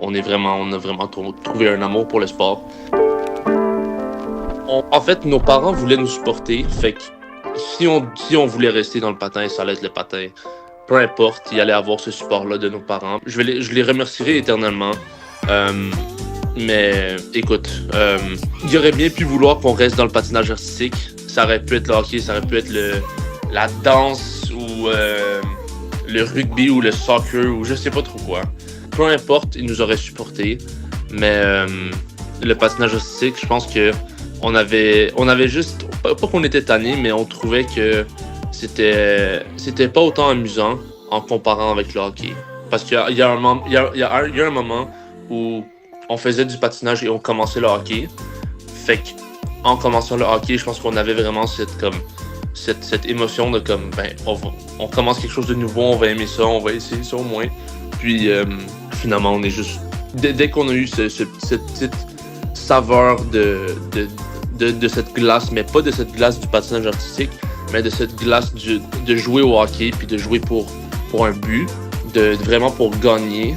on a vraiment trouvé un amour pour le sport. En fait, nos parents voulaient nous supporter, fait que si on voulait rester dans le patin, ça allait être le patin. Peu importe, il allait avoir ce support-là de nos parents. Je les remercierai éternellement. Mais écoute, il aurait bien pu vouloir qu'on reste dans le patinage artistique. Ça aurait pu être le hockey, ça aurait pu être la danse ou le rugby ou le soccer ou je sais pas trop quoi. Peu importe, ils nous auraient supportés. Mais le patinage artistique, je pense que on avait juste, pas qu'on était tannés, mais on trouvait que c'était pas autant amusant en comparant avec le hockey. Parce qu'il y a un moment où on faisait du patinage et on commençait le hockey. Fait qu'en commençant le hockey, je pense qu'on avait vraiment cette émotion de comme, on commence quelque chose de nouveau, on va aimer ça, on va essayer ça au moins. Puis finalement, on est juste... Dès qu'on a eu cette petite saveur de cette glace, mais pas de cette glace du patinage artistique, mais de cette glace de jouer au hockey, puis de jouer pour un but, vraiment pour gagner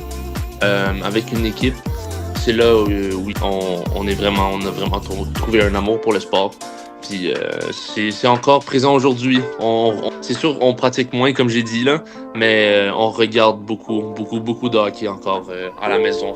avec une équipe. C'est là où on a vraiment trouvé un amour pour le sport. Puis c'est encore présent aujourd'hui. C'est sûr, on pratique moins, comme j'ai dit là, mais on regarde beaucoup de hockey encore à la maison.